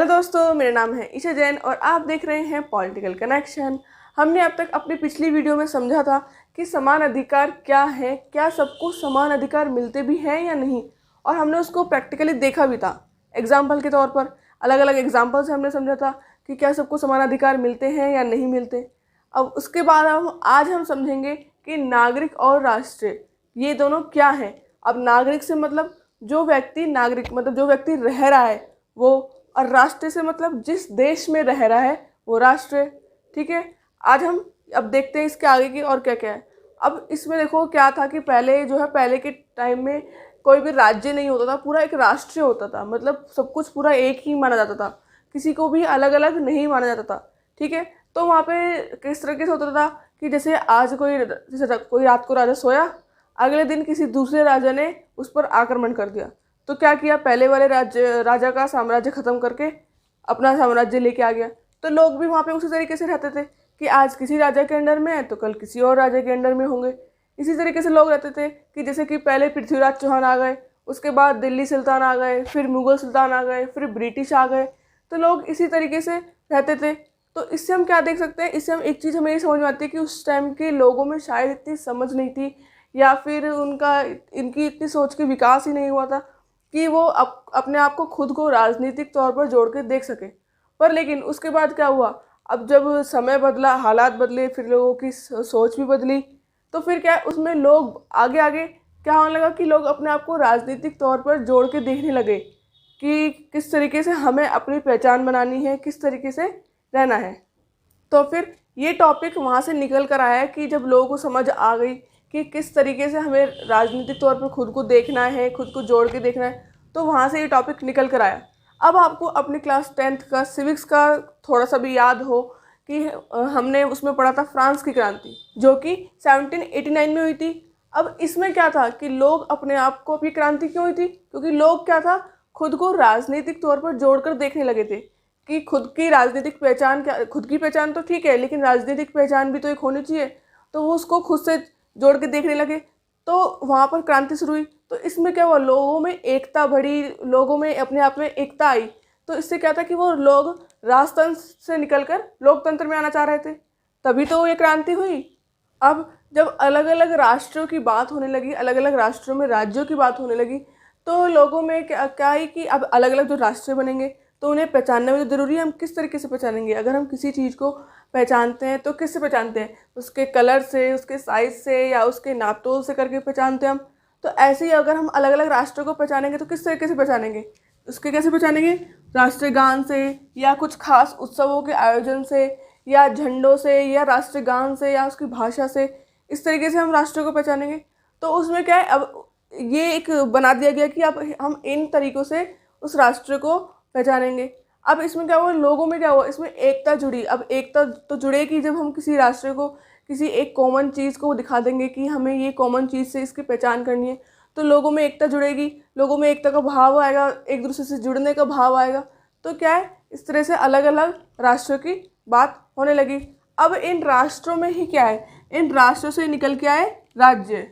दोस्तों, मेरा नाम है ईशा जैन और आप देख रहे हैं पॉलिटिकल कनेक्शन। हमने अब तक अपनी पिछली वीडियो में समझा था कि समान अधिकार क्या है, क्या सबको समान अधिकार मिलते भी हैं या नहीं, और हमने उसको प्रैक्टिकली देखा भी था। एग्जाम्पल के तौर पर अलग अलग एग्जाम्पल से हमने समझा था कि क्या सबको समान अधिकार मिलते हैं या नहीं मिलते। अब उसके बाद आज हम समझेंगे कि नागरिक और राष्ट्रीय ये दोनों क्या हैं। अब नागरिक से मतलब जो व्यक्ति रह रहा है वो, और राष्ट्र से मतलब जिस देश में रह रहा है वो राष्ट्र। ठीक है, आज हम अब देखते हैं इसके आगे की और क्या क्या है। अब इसमें देखो क्या था कि पहले के टाइम में कोई भी राज्य नहीं होता था, पूरा एक राष्ट्र होता था। मतलब सब कुछ पूरा एक ही माना जाता था, किसी को भी अलग अलग नहीं माना जाता था। ठीक है, तो वहाँ पे किस तरीके से होता था कि जैसे कोई रात को राजा सोया, अगले दिन किसी दूसरे राजा ने उस पर आक्रमण कर दिया, तो क्या किया, पहले वाले राजा का साम्राज्य खत्म करके अपना साम्राज्य लेके आ गया। तो लोग भी वहाँ पे उसी तरीके से रहते थे कि आज किसी राजा के अंडर में है तो कल किसी और राजा के अंडर में होंगे। इसी तरीके से लोग रहते थे कि जैसे कि पहले पृथ्वीराज चौहान आ गए, उसके बाद दिल्ली सुल्तान आ गए, फिर मुगल सुल्तान आ गए, फिर ब्रिटिश आ गए। तो लोग इसी तरीके से रहते थे। तो इससे हम क्या देख सकते हैं, इससे हम एक चीज़ हमें ये समझ में आती है कि उस टाइम के लोगों में शायद इतनी समझ नहीं थी, या फिर इनकी इतनी सोच के विकास ही नहीं हुआ था कि वो अपने आप को खुद को राजनीतिक तौर पर जोड़ के देख सके। पर लेकिन उसके बाद क्या हुआ, अब जब समय बदला, हालात बदले, फिर लोगों की सोच भी बदली, तो फिर क्या है, उसमें लोग आगे आगे क्या होने लगा कि लोग अपने आप को राजनीतिक तौर पर जोड़ के देखने लगे कि किस तरीके से हमें अपनी पहचान बनानी है, किस तरीके से रहना है। तो फिर ये टॉपिक वहाँ से निकल कर आया कि जब लोगों को समझ आ गई कि किस तरीके से हमें राजनीतिक तौर पर खुद को देखना है, खुद को जोड़ के देखना है, तो वहाँ से ये टॉपिक निकल कर आया। अब आपको अपनी क्लास 10th का सिविक्स का थोड़ा सा भी याद हो कि हमने उसमें पढ़ा था फ्रांस की क्रांति, जो कि 1789 में हुई थी। अब इसमें क्या था कि लोग अपने आप को, अपनी क्रांति क्यों हुई थी, क्योंकि लोग क्या था, खुद को राजनीतिक तौर पर जोड़कर देखने लगे थे कि खुद की राजनीतिक पहचान क्या, खुद की पहचान तो ठीक है लेकिन राजनीतिक पहचान भी तो एक होनी चाहिए। तो वो उसको खुद से जोड़ के देखने लगे, तो वहाँ पर क्रांति शुरू हुई। तो इसमें क्या हुआ, लोगों में एकता बढ़ी, लोगों में अपने आप में एकता आई। तो इससे क्या था कि वो लोग राजतंत्र से निकलकर लोकतंत्र में आना चाह रहे थे, तभी तो ये क्रांति हुई। अब जब अलग अलग राष्ट्रों की बात होने लगी, अलग अलग राष्ट्रों में राज्यों की बात होने लगी, तो लोगों में क्या है कि अब अलग अलग जो राष्ट्र बनेंगे तो उन्हें पहचानना भी तो ज़रूरी है। हम किस तरीके से पहचानेंगे, अगर हम किसी चीज़ को पहचानते हैं तो किससे पहचानते हैं, उसके कलर से, उसके साइज़ से, या उसके नापतोल से करके पहचानते हैं हम। तो ऐसे ही अगर हम अलग अलग राष्ट्रों को पहचानेंगे तो किस तरीके से पहचानेंगे, उसके कैसे पहचानेंगे, राष्ट्रगान से, या कुछ खास उत्सवों के आयोजन से, या झंडों से, या राष्ट्रगान से, या उसकी भाषा से। इस तरीके से हम राष्ट्र को पहचानेंगे। तो उसमें क्या है, अब ये एक बना दिया गया कि अब हम इन तरीक़ों से उस राष्ट्र को पहचानेंगे। अब इसमें क्या हुआ, लोगों में क्या हुआ, इसमें एकता जुड़ी। अब एकता तो जुड़ेगी जब हम किसी राष्ट्र को, किसी एक कॉमन चीज़ को दिखा देंगे कि हमें ये कॉमन चीज़ से इसकी पहचान करनी है, तो लोगों में एकता जुड़ेगी, लोगों में एकता का भाव आएगा, एक दूसरे से जुड़ने का भाव आएगा। तो क्या है, इस तरह से अलग अलग राष्ट्रों की बात होने लगी। अब इन राष्ट्रों में ही क्या है, इन राष्ट्रों से निकल के आए राज्य।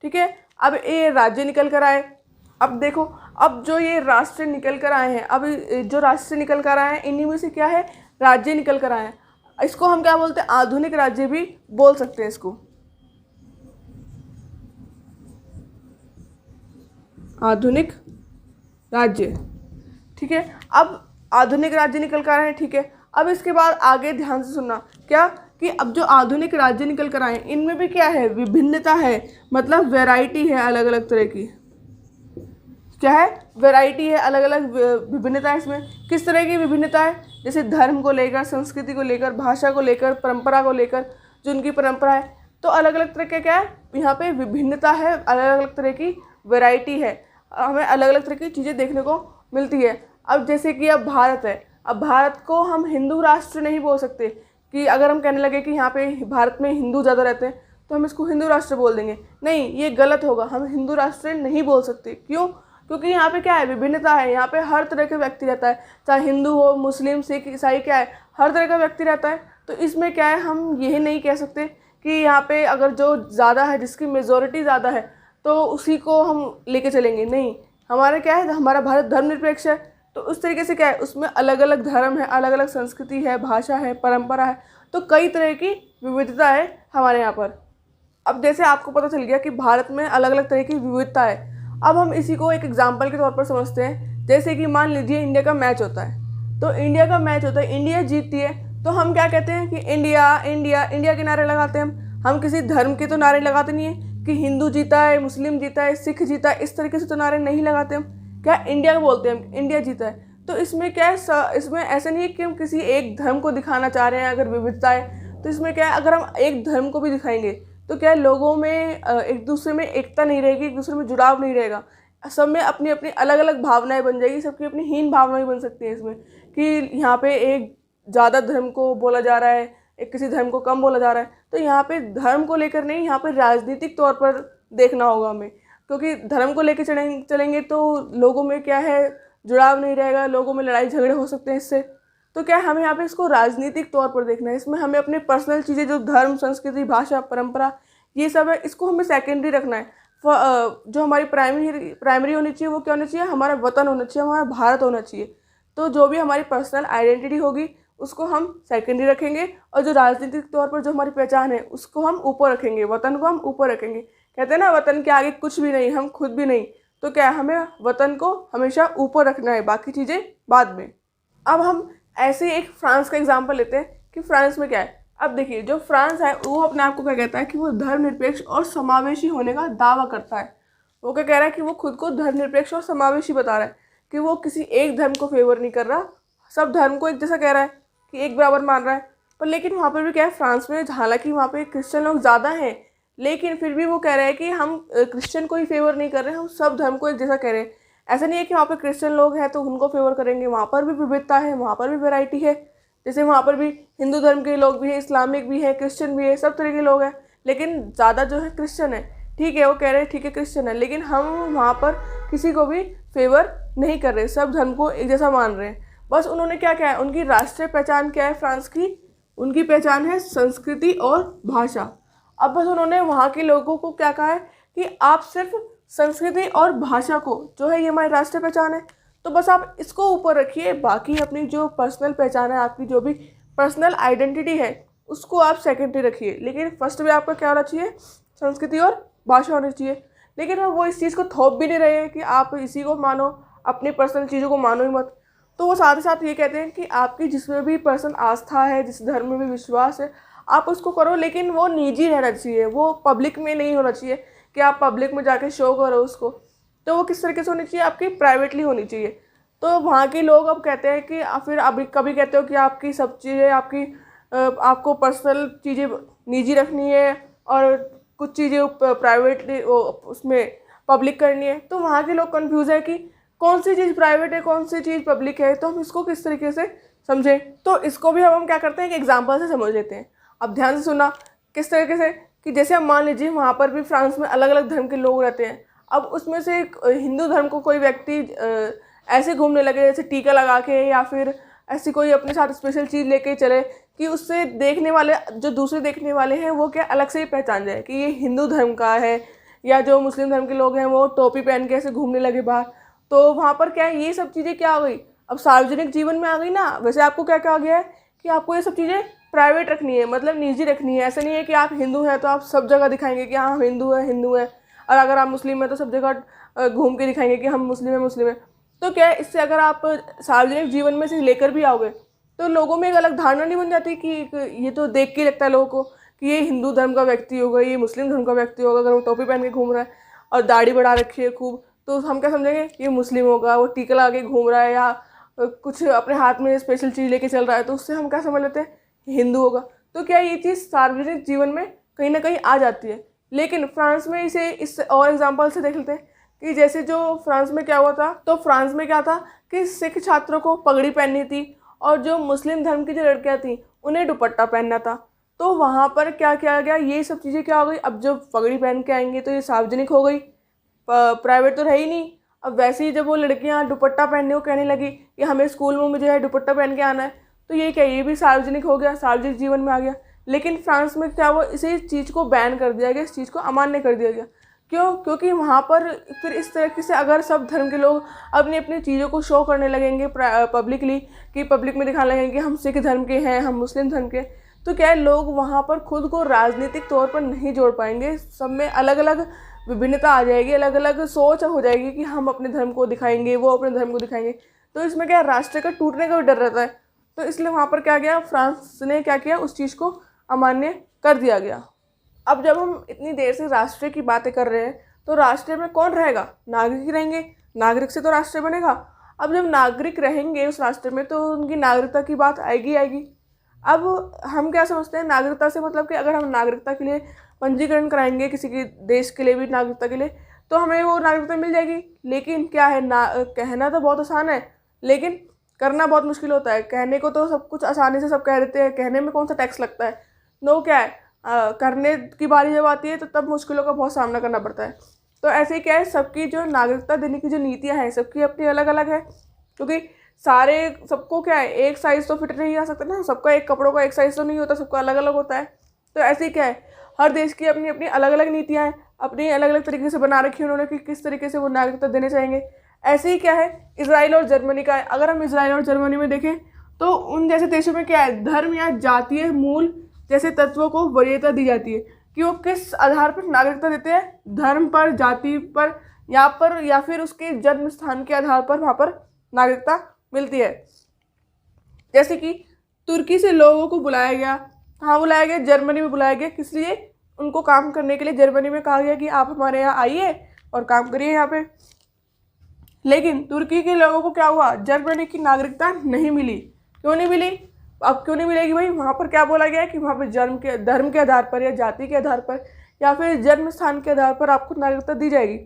ठीक है, अब ये राज्य निकल कर आए। अब देखो, अब जो ये राष्ट्र निकल कर आए हैं, अब जो राष्ट्र निकल कर आए हैं, इन्हीं में से क्या है, राज्य निकल कर आए हैं। इसको हम क्या बोलते हैं, आधुनिक राज्य भी बोल सकते हैं इसको, आधुनिक राज्य। ठीक है, अब आधुनिक राज्य निकल कर आए हैं। ठीक है, अब इसके बाद आगे ध्यान से सुनना, क्या कि अब जो आधुनिक राज्य निकल कर आए हैं इनमें भी क्या है, विभिन्नता है, मतलब वैरायटी है, अलग अलग तरह की क्या है, वैरायटी है, अलग अलग विभिन्नता है। इसमें किस तरह की विभिन्नता है, जैसे धर्म को लेकर, संस्कृति को लेकर, भाषा को लेकर, परंपरा को लेकर, जो उनकी परंपरा है। तो अलग अलग तरह का क्या है, यहाँ पे विभिन्नता है, अलग अलग तरह की वैरायटी है, हमें अलग अलग तरह की चीज़ें देखने को मिलती है। अब जैसे कि अब भारत है, अब भारत को हम हिंदू राष्ट्र नहीं बोल सकते कि अगर हम कहने लगे कि यहाँ पे भारत में हिंदू ज़्यादा रहते हैं तो हम इसको हिंदू राष्ट्र बोल देंगे, नहीं, ये गलत होगा। हम हिंदू राष्ट्र नहीं बोल सकते। क्यों? क्योंकि यहाँ पे क्या है, विभिन्नता है, यहाँ पे हर तरह के व्यक्ति रहता है, चाहे हिंदू हो, मुस्लिम, सिख, ईसाई, क्या है, हर तरह का व्यक्ति रहता है। तो इसमें क्या है, हम यही नहीं कह सकते कि यहाँ पे अगर जो ज़्यादा है, जिसकी मेजॉरिटी ज़्यादा है, तो उसी को हम लेके चलेंगे। नहीं, हमारा क्या है, हमारा भारत धर्मनिरपेक्ष है, तो उस तरीके से क्या है, उसमें अलग अलग धर्म है, अलग अलग संस्कृति है, भाषा है, परंपरा है, तो कई तरह की विविधता है हमारे यहाँ पर। अब जैसे आपको पता चल गया कि भारत में अलग अलग तरह की विविधता है, अब हम इसी को एक एग्जाम्पल के तौर पर समझते हैं। जैसे कि मान लीजिए इंडिया का मैच होता है, तो इंडिया का मैच होता है, इंडिया जीतती है, तो हम क्या कहते हैं कि इंडिया इंडिया इंडिया के नारे लगाते हैं। हम किसी धर्म के तो नारे लगाते नहीं है कि हिंदू जीता है, मुस्लिम जीता है, सिख जीता है, इस तरीके से तो नारे नहीं लगाते हम। क्या इंडिया बोलते हैं हम, इंडिया जीता है। तो इसमें क्या है, इसमें ऐसा नहीं है कि हम किसी एक धर्म को दिखाना चाह रहे हैं। अगर विविधता है तो इसमें क्या है, अगर हम एक धर्म को भी दिखाएंगे तो क्या है, लोगों में एक दूसरे में एकता नहीं रहेगी, एक दूसरे में जुड़ाव नहीं रहेगा, सब में अपनी अपनी अलग अलग भावनाएं बन जाएगी, सबकी अपनी हीन भावनाएं बन सकती हैं इसमें, कि यहाँ पे एक ज़्यादा धर्म को बोला जा रहा है, एक किसी धर्म को कम बोला जा रहा है। तो यहाँ पे धर्म को लेकर नहीं, यहाँ पे राजनीतिक तौर पर देखना होगा हमें, क्योंकि धर्म को लेकर चलेंगे तो लोगों में क्या है, जुड़ाव नहीं रहेगा, लोगों में लड़ाई झगड़े हो सकते हैं इससे। तो क्या है, हमें यहाँ पे इसको राजनीतिक तौर पर देखना है। इसमें हमें अपने पर्सनल चीज़ें जो धर्म, संस्कृति, भाषा, परंपरा, ये सब है, इसको हमें सेकेंडरी रखना है। जो हमारी प्राइमरी होनी चाहिए वो क्या होनी चाहिए, हमारा वतन होना चाहिए, हमारा भारत होना चाहिए। तो जो भी हमारी पर्सनल आइडेंटिटी होगी उसको हम सेकेंडरी रखेंगे, और जो राजनीतिक तौर पर जो हमारी पहचान है उसको हम ऊपर रखेंगे, वतन को हम ऊपर रखेंगे। कहते हैं ना, वतन के आगे कुछ भी नहीं, हम खुद भी नहीं। तो क्या है, हमें वतन को हमेशा ऊपर रखना है, बाकी चीज़ें बाद में। अब हम ऐसे ही एक फ्रांस का एग्जाम्पल लेते हैं कि फ्रांस में क्या है। अब देखिए, जो फ्रांस है वो अपने आप को क्या कहता है कि वो धर्मनिरपेक्ष और समावेशी होने का दावा करता है। वो क्या कह रहा है कि वो खुद को धर्मनिरपेक्ष और समावेशी बता रहा है, कि वो किसी एक धर्म को फेवर नहीं कर रहा, सब धर्म को एक जैसा कह रहा है, कि एक बराबर मान रहा है। पर लेकिन वहाँ पर भी क्या है, फ्रांस में हालांकि वहाँ पे क्रिश्चियन लोग ज़्यादा हैं, लेकिन फिर भी वो कह रहे हैं कि हम क्रिश्चियन को ही फेवर नहीं कर रहे हैं, हम सब धर्म को एक जैसा कह रहे हैं। ऐसा नहीं है कि वहाँ पे क्रिश्चियन लोग हैं तो उनको फेवर करेंगे, वहाँ पर भी विविधता है, वहाँ पर भी वैरायटी है। जैसे वहाँ पर भी हिंदू धर्म के लोग भी हैं, इस्लामिक भी है, क्रिश्चियन भी है, सब तरह के लोग हैं, लेकिन ज़्यादा जो है क्रिश्चियन है। ठीक है, वो कह रहे हैं ठीक है क्रिश्चियन है, लेकिन हम वहाँ पर किसी को भी फेवर नहीं कर रहे, सब धर्म को एक जैसा मान रहे हैं। बस उन्होंने क्या क्या है, उनकी राष्ट्रीय पहचान क्या है फ्रांस की, उनकी पहचान है संस्कृति और भाषा। अब बस उन्होंने वहाँ के लोगों को क्या कहा है कि आप सिर्फ संस्कृति और भाषा को, जो है ये हमारी राष्ट्रीय पहचान है, तो बस आप इसको ऊपर रखिए, बाकी अपनी जो पर्सनल पहचान है, आपकी जो भी पर्सनल आइडेंटिटी है उसको आप सेकेंडरी रखिए, लेकिन फर्स्ट में आपका क्या होना चाहिए, संस्कृति और भाषा होनी चाहिए। लेकिन वो इस चीज़ को थोप भी नहीं रहे हैं कि आप इसी को मानो, अपनी पर्सनल चीज़ों को मानो ही मत। तो वो साथ ही साथ ये कहते हैं कि आपकी जिसमें भी पर्सनल आस्था है, जिस धर्म में भी विश्वास है, आप उसको करो, लेकिन वो निजी रहना चाहिए, वो पब्लिक में नहीं होना चाहिए कि आप पब्लिक में जाके शो करो उसको। तो वो किस तरीके से होनी चाहिए, आपकी प्राइवेटली होनी चाहिए। तो वहाँ के लोग अब कहते हैं कि फिर अभी कभी कहते हो कि आपकी सब चीज़ें, आपको पर्सनल चीज़ें निजी रखनी है और कुछ चीज़ें प्राइवेटली उसमें पब्लिक करनी है। तो वहाँ के लोग कंफ्यूज है कि कौन सी चीज़ प्राइवेट है, कौन सी चीज़ पब्लिक है, तो हम इसको किस तरीके से समझें। तो इसको भी हम क्या करते हैं कि एग्जाम्पल से समझ लेते हैं। अब ध्यान से सुना, किस तरीके से, कि जैसे हम मान लीजिए वहाँ पर भी फ्रांस में अलग अलग धर्म के लोग रहते हैं। अब उसमें से एक हिंदू धर्म को कोई व्यक्ति ऐसे घूमने लगे, जैसे टीका लगा के, या फिर ऐसी कोई अपने साथ स्पेशल चीज़ लेके चले कि उससे देखने वाले, जो दूसरे देखने वाले हैं, वो क्या अलग से ही पहचान जाए कि ये हिंदू धर्म का है। या जो मुस्लिम धर्म के लोग हैं वो टोपी पहन के ऐसे घूमने लगे बाहर, तो वहाँ पर क्या है, ये सब चीज़ें क्या हो गई, अब सार्वजनिक जीवन में आ गई ना। वैसे आपको क्या कहा गया है कि आपको ये सब चीज़ें प्राइवेट रखनी है, मतलब निजी रखनी है। ऐसा नहीं है कि आप हिंदू हैं तो आप सब जगह दिखाएंगे कि हाँ हम हिंदू है, और अगर आप मुस्लिम हैं तो सब जगह घूम के दिखाएंगे कि हम मुस्लिम हैं। तो क्या है, इससे अगर आप सार्वजनिक जीवन में से लेकर भी आओगे तो लोगों में एक अलग धारणा नहीं बन जाती कि ये तो देख के लगता है लोगों को कि ये हिंदू धर्म का व्यक्ति होगा, ये मुस्लिम धर्म का व्यक्ति होगा। अगर वो टोपी पहन के घूम रहा है और दाढ़ी बढ़ा रखी है खूब, तो हम क्या समझेंगे, ये मुस्लिम होगा। वो टीका लगा के घूम रहा है या कुछ अपने हाथ में स्पेशल चीज़ लेके चल रहा है, तो उससे हम क्या समझ लेते हैं, हिंदू होगा। तो क्या ये चीज़ सार्वजनिक जीवन में कहीं ना कहीं आ जाती है। लेकिन फ्रांस में इसे इस और एग्जांपल से देख लेते हैं कि जैसे जो फ्रांस में क्या हुआ था, तो फ्रांस में क्या था कि सिख छात्रों को पगड़ी पहननी थी और जो मुस्लिम धर्म की जो लड़कियां थी उन्हें दुपट्टा पहनना था। तो वहाँ पर क्या किया गया, ये सब चीज़ें क्या हो गई, अब जब पगड़ी पहन के आएंगे तो ये सार्वजनिक हो गई, प्राइवेट तो रह ही नहीं। अब वैसे ही जब वो लड़कियाँ दुपट्टा पहनने को कहने लगी कि हमें स्कूल में मुझे है दुपट्टा पहन के आना है, तो ये क्या, ये भी सार्वजनिक हो गया, सार्वजनिक जीवन में आ गया। लेकिन फ्रांस में क्या हुआ, इसी चीज़ को बैन कर दिया गया, इस चीज़ को अमान्य कर दिया गया। क्यों? क्योंकि वहाँ पर फिर इस तरीके से अगर सब धर्म के लोग अपनी अपनी चीज़ों को शो करने लगेंगे पब्लिकली, कि पब्लिक में दिखाने लगेंगे कि हम सिख धर्म के हैं, हम मुस्लिम धर्म के, तो क्या है, लोग वहाँ पर खुद को राजनीतिक तौर पर नहीं जोड़ पाएंगे। सब में अलग अलग विभिन्नता आ जाएगी, अलग अलग सोच हो जाएगी कि हम अपने धर्म को दिखाएंगे, वो अपने धर्म को दिखाएंगे। तो इसमें क्या है, राष्ट्र का टूटने का भी डर रहता है। तो इसलिए वहाँ पर क्या गया, फ्रांस ने क्या किया, उस चीज़ को अमान्य कर दिया गया। अब जब हम इतनी देर से राष्ट्र की बातें कर रहे हैं, तो राष्ट्र में कौन रहेगा? नागरिक ही रहेंगे। नागरिक से तो राष्ट्र बनेगा। अब जब नागरिक रहेंगे उस राष्ट्र में, तो उनकी नागरिकता की बात आएगी आएगी। अब हम क्या समझते हैं नागरिकता से, मतलब कि अगर हम नागरिकता के लिए पंजीकरण कराएंगे, किसी के देश के लिए भी नागरिकता के लिए, तो हमें वो नागरिकता मिल जाएगी। लेकिन क्या है, कहना तो बहुत आसान है, लेकिन करना बहुत मुश्किल होता है। कहने को तो सब कुछ आसानी से सब कह देते हैं, कहने में कौन सा टैक्स लगता है। क्या है, करने की बारी जब आती है तो तब मुश्किलों का बहुत सामना करना पड़ता है। तो ऐसे ही क्या है, सबकी जो नागरिकता देने की जो नीतियाँ हैं, सबकी अपनी अलग अलग है। क्योंकि सबको क्या है, एक साइज़ तो फिट नहीं आ सकता ना, सबका एक कपड़ों का एक साइज़ तो नहीं होता, सबका अलग अलग होता है। तो ऐसे ही क्या है, हर देश की अपनी अपनी अलग अलग नीतियाँ हैं, अपनी अलग अलग तरीके से बना रखी है उन्होंने कि किस तरीके से वो नागरिकता देने चाहेंगे। ऐसे ही क्या है, इजराइल और जर्मनी का है। अगर हम इजराइल और जर्मनी में देखें, तो उन जैसे देशों में क्या है, धर्म या जातीय मूल जैसे तत्वों को वरीयता दी जाती है कि वो किस आधार पर नागरिकता देते हैं, धर्म पर, जाति पर, या फिर उसके जन्म स्थान के आधार पर वहाँ पर नागरिकता मिलती है। जैसे कि तुर्की से लोगों को बुलाया गया, कहाँ बुलाया गया, जर्मनी में बुलाया गया। किस लिए? उनको काम करने के लिए जर्मनी में कहा गया कि आप हमारे यहाँ आइए और काम करिए यहाँ पे। लेकिन तुर्की के लोगों को क्या हुआ, जर्मनी की नागरिकता नहीं मिली। क्यों नहीं मिली? अब क्यों नहीं मिलेगी भाई? वहाँ पर क्या बोला गया है कि वहाँ पर धर्म के आधार पर, या जाति के आधार पर, या फिर जन्म स्थान के आधार पर आपको नागरिकता दी जाएगी।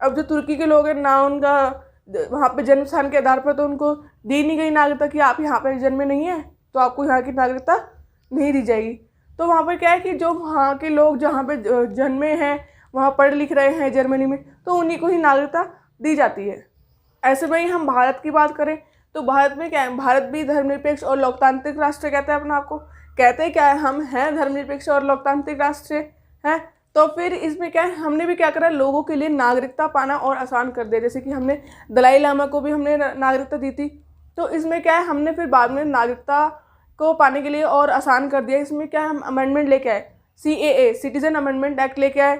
अब जो तुर्की के लोग हैं ना, उनका वहाँ पे जन्म स्थान के आधार पर तो उनको दी नहीं गई नागरिकता कि आप यहाँ पर जन्मे नहीं है तो आपको यहाँ की नागरिकता नहीं दी जाएगी। तो वहाँ पर क्या है कि जो वहाँ के लोग जहाँ पे जन्मे हैं, वहाँ पढ़ लिख रहे हैं जर्मनी में, तो उन्हीं को ही नागरिकता दी जाती है। ऐसे में ही हम भारत की बात करें, तो भारत में क्या है, भारत भी धर्मनिरपेक्ष और लोकतांत्रिक राष्ट्र कहता है अपने आप को। कहते क्या है, हम हैं धर्मनिरपेक्ष और लोकतांत्रिक राष्ट्र हैं। तो फिर इसमें क्या है, हमने भी क्या करा, लोगों के लिए नागरिकता पाना और आसान कर दिया। जैसे कि हमने दलाई लामा को भी हमने नागरिकता दी थी। तो इसमें क्या है, हमने फिर बाद में नागरिकता को पाने के लिए और आसान कर दिया। इसमें क्या है, हम अमेंडमेंट लेके आए, CAA सिटीजन अमेंडमेंट एक्ट लेके आए,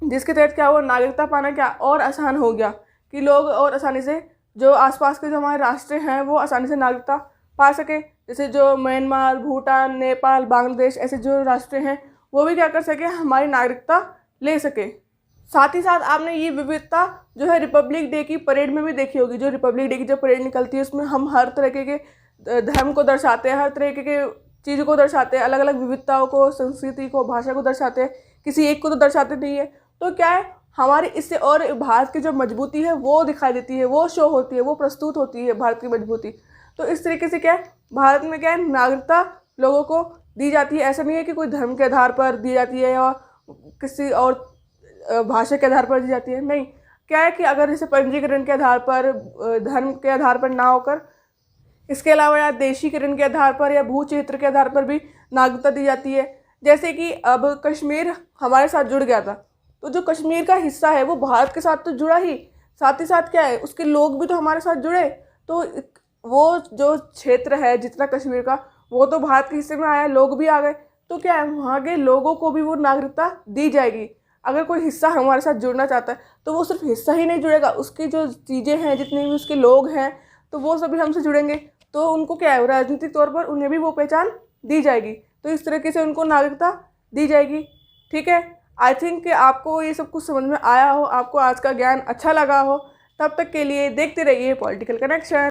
जिसके तहत क्या हुआ, नागरिकता पाना क्या और आसान हो गया कि लोग और आसानी से, जो आसपास के जो हमारे राष्ट्र हैं, वो आसानी से नागरिकता पा सके। जैसे जो म्यांमार, भूटान, नेपाल, बांग्लादेश, ऐसे जो राष्ट्र हैं, वो भी क्या कर सके, हमारी नागरिकता ले सके। साथ ही साथ आपने ये विविधता जो है रिपब्लिक डे की परेड में भी देखी होगी। जो रिपब्लिक डे की जो परेड निकलती है, उसमें हम हर तरह के धर्म को दर्शाते हैं, हर तरह के चीज़ों को दर्शाते हैं, अलग अलग विविधताओं को, संस्कृति को, भाषा को दर्शाते हैं, किसी एक को तो दर्शाते नहीं है। तो क्या है, हमारी इससे और भारत की जो मजबूती है वो दिखाई देती है, वो शो होती है, वो प्रस्तुत होती है भारत की मजबूती। तो इस तरीके से क्या है, भारत में क्या है, नागरिकता लोगों को दी जाती है। ऐसा नहीं है कि कोई धर्म के आधार पर दी जाती है या किसी और भाषा के आधार पर दी जाती है। नहीं, क्या है कि अगर जैसे पंजीकरण के आधार पर, धर्म के आधार पर ना होकर, इसके अलावा या देशीकरण के आधार पर या भू क्षेत्र के आधार पर भी नागरिकता दी जाती है। जैसे कि अब कश्मीर हमारे साथ जुड़ गया था, तो जो कश्मीर का हिस्सा है वो भारत के साथ तो जुड़ा ही, साथ ही साथ क्या है, उसके लोग भी तो हमारे साथ जुड़े। तो वो जो क्षेत्र है जितना कश्मीर का, वो तो भारत के हिस्से में आया, लोग भी आ गए। तो क्या है, वहाँ के लोगों को भी वो नागरिकता दी जाएगी। अगर कोई हिस्सा हमारे साथ जुड़ना चाहता है तो वो सिर्फ हिस्सा ही नहीं जुड़ेगा, उसकी जो चीज़ें हैं, जितने भी उसके लोग हैं, तो वो सभी हमसे जुड़ेंगे। तो उनको क्या है, राजनीतिक तौर पर उन्हें भी वो पहचान दी जाएगी। तो इस तरीके से उनको नागरिकता दी जाएगी। ठीक है, आई थिंक कि आपको ये सब कुछ समझ में आया हो, आपको आज का ज्ञान अच्छा लगा हो। तब तक के लिए देखते रहिए पॉलिटिकल कनेक्शन।